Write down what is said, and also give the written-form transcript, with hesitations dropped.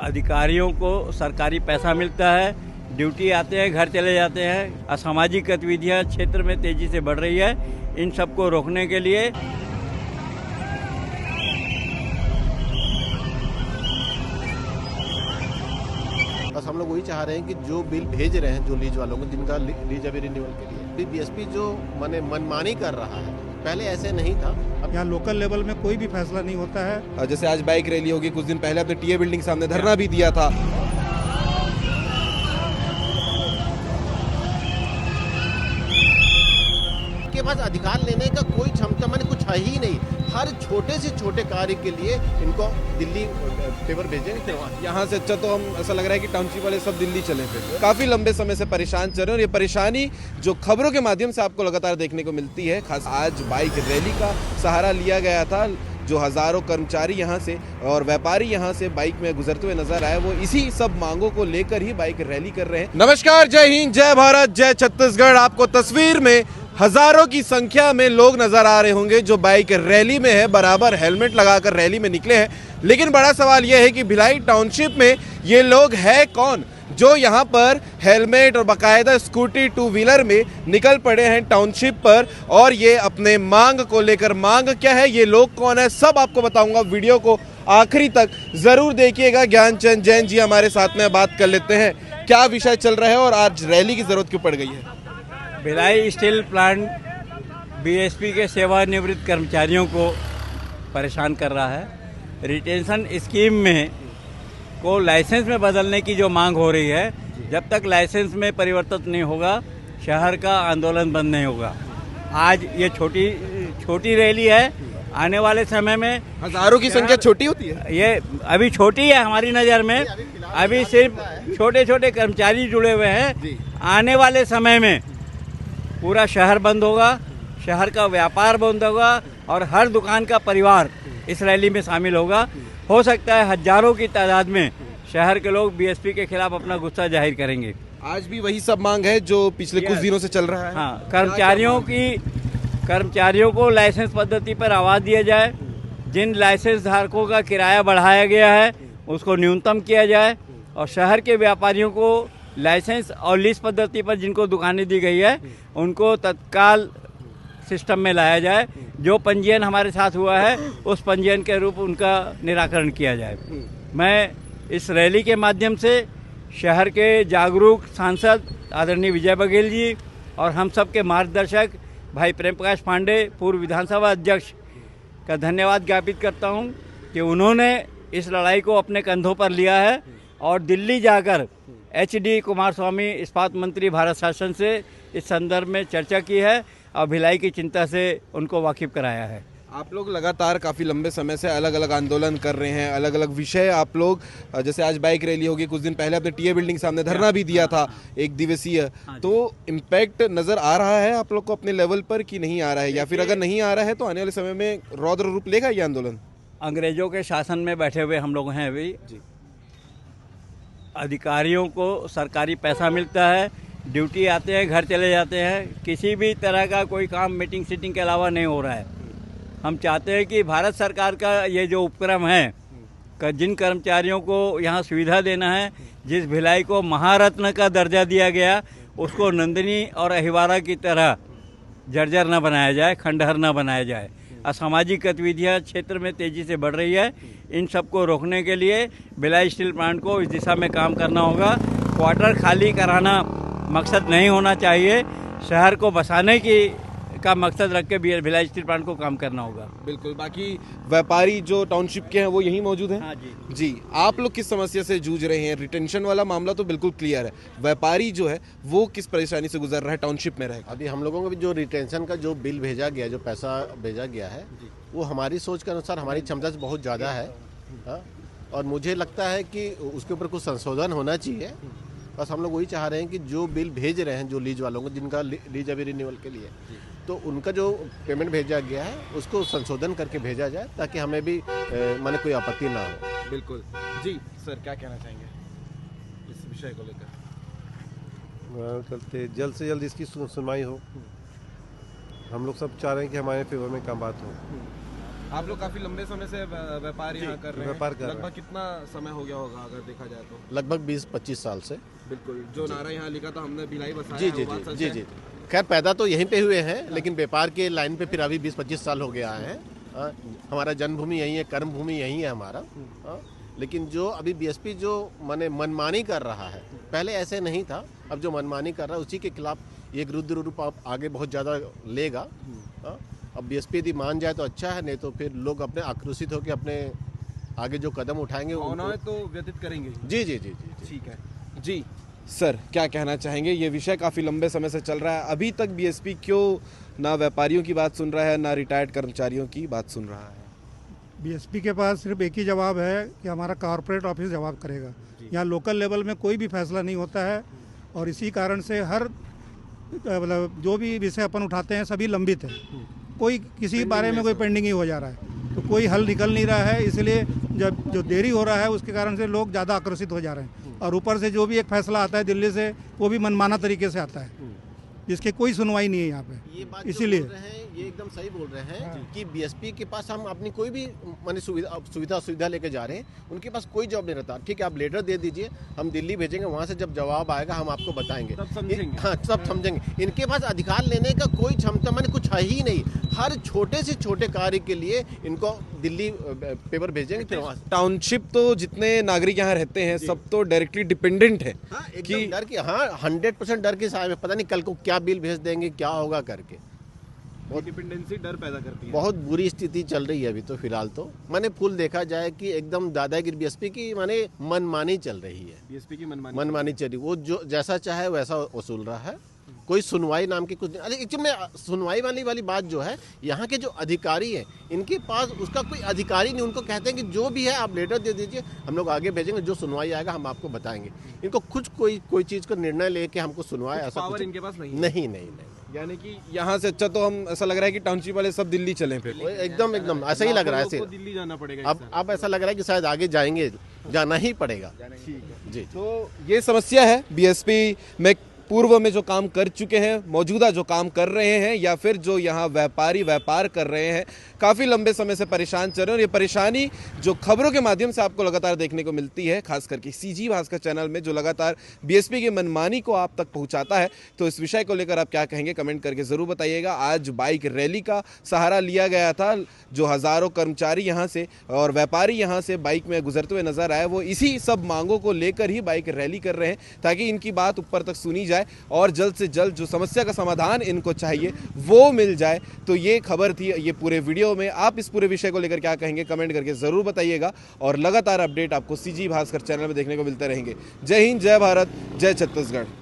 अधिकारियों को सरकारी पैसा मिलता है, ड्यूटी आते हैं, घर चले जाते हैं। असामाजिक गतिविधियां क्षेत्र में तेजी से बढ़ रही है। इन सबको रोकने के लिए बस हम लोग वही चाह रहे हैं कि जो बिल भेज रहे हैं जो लीज वालों को, जिनका लीज अभी रिन्यूअल के लिए बीएसपी जो मनमानी कर रहा है, पहले ऐसे नहीं था। यहाँ लोकल लेवल में कोई भी फैसला नहीं होता है। जैसे आज बाइक रैली होगी, कुछ दिन पहले आपने टीए बिल्डिंग सामने धरना भी दिया था। के पास अधिकार लेने का कोई क्षमता कुछ है ही नहीं। हर छोटे से छोटे कार्य के लिए इनको दिल्ली पेपर भेजेंगे। यहाँ से अच्छा तो हम ऐसा लग रहा है कि टाउनशिप वाले सब दिल्ली चले फिर। काफी लंबे समय से परेशान चल रहे हैं और ये परेशानी जो खबरों के माध्यम से आपको लगातार देखने को मिलती है। खास आज बाइक रैली का सहारा लिया गया था। जो हजारों कर्मचारी यहाँ से और व्यापारी यहाँ से बाइक में गुजरते हुए नजर आए, वो इसी सब मांगों को लेकर ही बाइक रैली कर रहे हैं। नमस्कार, जय हिंद, जय भारत, जय छत्तीसगढ़। आपको तस्वीर में हजारों की संख्या में लोग नजर आ रहे होंगे जो बाइक रैली में है, बराबर हेलमेट लगाकर रैली में निकले हैं। लेकिन बड़ा सवाल यह है कि भिलाई टाउनशिप में ये लोग है कौन जो यहाँ पर हेलमेट और बाकायदा स्कूटी टू व्हीलर में निकल पड़े हैं टाउनशिप पर, और ये अपने मांग को लेकर, मांग क्या है, ये लोग कौन है, सब आपको बताऊंगा। वीडियो को आखिरी तक जरूर देखिएगा। ज्ञानचंद जैन जी हमारे साथ में, बात कर लेते हैं क्या विषय चल रहा है और आज रैली की जरूरत क्यों पड़ गई है। भिलाई स्टील प्लांट बीएसपी के सेवानिवृत्त कर्मचारियों को परेशान कर रहा है। रिटेंशन स्कीम में को लाइसेंस में बदलने की जो मांग हो रही है, जब तक लाइसेंस में परिवर्तन नहीं होगा, शहर का आंदोलन बंद नहीं होगा। आज ये छोटी रैली है। आने वाले समय में हजारों की संख्या छोटी होती है। ये अभी छोटी है हमारी नज़र में। अभी सिर्फ छोटे छोटे कर्मचारी जुड़े हुए हैं। आने वाले समय में पूरा शहर बंद होगा, शहर का व्यापार बंद होगा और हर दुकान का परिवार इस रैली में शामिल होगा। हो सकता है हजारों की तादाद में शहर के लोग बीएसपी के खिलाफ अपना गुस्सा जाहिर करेंगे। आज भी वही सब मांग है जो पिछले कुछ दिनों से चल रहा है। हाँ, कर्मचारियों को लाइसेंस पद्धति पर आवाज़ दिया जाए। जिन लाइसेंस धारकों का किराया बढ़ाया गया है उसको न्यूनतम किया जाए, और शहर के व्यापारियों को लाइसेंस और लीज पद्धति पर जिनको दुकानें दी गई है उनको तत्काल सिस्टम में लाया जाए। जो पंजीयन हमारे साथ हुआ है उस पंजीयन के रूप उनका निराकरण किया जाए। मैं इस रैली के माध्यम से शहर के जागरूक सांसद आदरणीय विजय बघेल जी और हम सब के मार्गदर्शक भाई प्रेम प्रकाश पांडे, पूर्व विधानसभा अध्यक्ष, का धन्यवाद ज्ञापित करता हूं कि उन्होंने इस लड़ाई को अपने कंधों पर लिया है और दिल्ली जाकर HD कुमारस्वामी इस्पात मंत्री भारत शासन से इस संदर्भ में चर्चा की है और भिलाई की चिंता से उनको वाकिफ कराया है। आप लोग लगातार काफ़ी लंबे समय से अलग अलग आंदोलन कर रहे हैं, अलग अलग विषय आप लोग, जैसे आज बाइक रैली होगी, कुछ दिन पहले आपने टीए बिल्डिंग सामने धरना भी दिया था, एक दिवसीय। तो इम्पैक्ट नज़र आ रहा है आप लोग को अपने लेवल पर कि नहीं आ रहा है, या फिर अगर नहीं आ रहा है तो आने वाले समय में रौद्र रूप लेगा ये आंदोलन? अंग्रेजों के शासन में बैठे हुए हम लोग हैं अभी। अधिकारियों को सरकारी पैसा मिलता है, ड्यूटी आते हैं, घर चले जाते हैं। किसी भी तरह का कोई काम मीटिंग सीटिंग के अलावा नहीं हो रहा है। हम चाहते हैं कि भारत सरकार का ये जो उपक्रम है, जिन कर्मचारियों को यहाँ सुविधा देना है, जिस भिलाई को महारत्न का दर्जा दिया गया, उसको नंदिनी और अहिवारा की तरह जर्जर न बनाया जाए, खंडहर न बनाया जाए। असामाजिक गतिविधियां क्षेत्र में तेजी से बढ़ रही है। इन सबको रोकने के लिए भिलाई स्टील प्लांट को इस दिशा में काम करना होगा। क्वार्टर खाली कराना मकसद नहीं होना चाहिए। शहर को बसाने का मकसद रख के भिलाई स्टील प्लांट को काम करना होगा। बिल्कुल। बाकी व्यापारी जो टाउनशिप के हैं वो यहीं मौजूद हैं? हाँ जी। आप लोग किस समस्या से जूझ रहे हैं? रिटेंशन वाला मामला तो बिल्कुल क्लियर है, व्यापारी जो है वो किस परेशानी से गुजर रहा है टाउनशिप में रहे? अभी हम लोगों को भी जो रिटेंशन का जो बिल भेजा गया, जो पैसा भेजा गया है, वो हमारी सोच के अनुसार हमारी क्षमता से बहुत ज़्यादा है। और मुझे लगता है कि उसके ऊपर कुछ संशोधन होना चाहिए। बस हम लोग वही चाह रहे हैं कि जो बिल भेज रहे हैं जो लीज वालों को, जिनका लीज अभी रिन्यूअल के लिए, तो उनका जो पेमेंट भेजा गया है उसको संशोधन करके भेजा जाए, ताकि हमें भी माने कोई आपत्ति ना हो। बिल्कुल जी। सर क्या कहना चाहेंगे इस विषय को लेकर? चलते जल्द से जल्द इसकी सुनवाई हो। हम लोग सब चाह रहे हैं कि हमारे फेवर में काम बात हो। आप लोग काफी लंबे समय से व्यापार यहाँ कर रहे हैं। व्यापार कर रहे हैं। लगभग कितना समय हो गया होगा अगर देखा जाए तो? लगभग 20-25 साल से। बिल्कुल, जो नारा यहाँ लिखा था हमने भिलाई बसाया जी है, जी वो बात जी सच जी है? जी खैर पैदा तो यहीं पे हुए हैं, लेकिन व्यापार के लाइन पे फिर अभी 20-25 साल हो गया है। हमारा जन्मभूमि यहीं है, कर्म भूमि यहीं है हमारा। लेकिन जो अभी बीएसपी जो माने मनमानी कर रहा है, पहले ऐसे नहीं था, अब जो मनमानी कर रहा है उसी के खिलाफ एक रुद्र रूप आप आगे बहुत ज़्यादा लेगा। अब बीएसपी यदि मान जाए तो अच्छा है, नहीं तो फिर लोग अपने आक्रोशित होकर अपने आगे जो कदम उठाएंगे भावनाएं तो व्यतीत करेंगे। जी जी जी जी ठीक है जी। सर क्या कहना चाहेंगे? ये विषय काफ़ी लंबे समय से चल रहा है, अभी तक बीएसपी क्यों ना व्यापारियों की बात सुन रहा है, ना रिटायर्ड कर्मचारियों की बात सुन रहा है? बीएसपी के पास सिर्फ एक ही जवाब है कि हमारा कॉर्पोरेट ऑफिस जवाब करेगा। यहाँ लोकल लेवल में कोई भी फैसला नहीं होता है और इसी कारण से हर मतलब जो भी विषय अपन उठाते हैं सभी लंबित है। कोई किसी बारे में कोई पेंडिंग ही हो जा रहा है, तो कोई हल निकल नहीं रहा है। इसलिए जब जो देरी हो रहा है उसके कारण से लोग ज़्यादा आकर्षित हो जा रहे हैं और ऊपर से जो भी एक फैसला आता है दिल्ली से वो भी मनमाना तरीके से आता है, जिसकी कोई सुनवाई नहीं है यहाँ पे। ये बात इसीलिए जो बोल रहे हैं ये एकदम सही बोल रहे हैं कि बीएसपी के पास हम अपनी कोई भी माने सुविधा लेके जा रहे हैं, उनके पास कोई जॉब नहीं रहता। ठीक है, आप लेटर दे दीजिए, हम दिल्ली भेजेंगे, वहाँ से जब जवाब आएगा हम आपको बताएंगे, तब समझेंगे। हाँ सब समझेंगे। इनके पास अधिकार लेने का कोई क्षमता माने कुछ है ही नहीं। हर छोटे से छोटे कार्य के लिए इनको दिल्ली पेपर भेजेंगे, फिर वहाँ से टाउनशिप तो जितने नागरिक यहाँ रहते हैं सब तो डायरेक्टली डिपेंडेंट है कि डर की 100% डर के साथ में पता नहीं कल को क्या बिल भेज देंगे, क्या होगा करके डिपेंडेंसी डर पैदा करती है। बहुत बुरी स्थिति चल रही है अभी तो फिलहाल। तो मैंने फुल देखा जाए कि एकदम दादागिरी बीएसपी की माने मनमानी चल रही है। बीएसपी की मनमानी चल रही, वो जो जैसा चाहे वैसा वसूल रहा है। कोई सुनवाई नाम की कुछ नहीं। अरे एक्चुअली में सुनवाई वाली बात जो है, यहाँ के जो अधिकारी हैं इनके पास उसका कोई अधिकारी नहीं। उनको कहते हैं कि जो भी है आप लेटर दे दीजिए, हम लोग आगे भेजेंगे, जो सुनवाई आएगा हम आपको बताएंगे। इनको कुछ कोई चीज़ का निर्णय लेके हमको सुनवाए ऐसा पावर कुछ इनके पास नहीं है। नहीं। यानी कि यहाँ से अच्छा तो हम ऐसा लग रहा है कि टाउनशिप वाले सब दिल्ली चले फिर। एकदम ऐसा ही लग रहा है। लोगों को दिल्ली जाना पड़ेगा। अब ऐसा लग रहा है कि शायद आगे जाना ही पड़ेगा। जी तो ये समस्या है बीएसपी में पूर्व में जो काम कर चुके हैं, मौजूदा जो काम कर रहे हैं, या फिर जो यहाँ व्यापारी व्यापार कर रहे हैं, काफ़ी लंबे समय से परेशान चल रहे हैं। और ये परेशानी जो खबरों के माध्यम से आपको लगातार देखने को मिलती है, खास करके सीजी भास्कर चैनल में जो लगातार बीएसपी की मनमानी को आप तक पहुँचाता है, तो इस विषय को लेकर आप क्या कहेंगे कमेंट करके ज़रूर बताइएगा। आज बाइक रैली का सहारा लिया गया था, जो हज़ारों कर्मचारी यहाँ से और व्यापारी यहाँ से बाइक में गुजरते हुए नजर आए, वो इसी सब मांगों को लेकर ही बाइक रैली कर रहे हैं, ताकि इनकी बात ऊपर तक सुनी जाए और जल्द से जल्द जो समस्या का समाधान इनको चाहिए वो मिल जाए। तो ये खबर थी ये पूरे वीडियो में। आप इस पूरे विषय को लेकर क्या कहेंगे कमेंट करके ज़रूर बताइएगा और लगातार अपडेट आपको सीजी भास्कर चैनल में देखने को मिलते रहेंगे। जय हिंद, जय भारत, जय छत्तीसगढ़।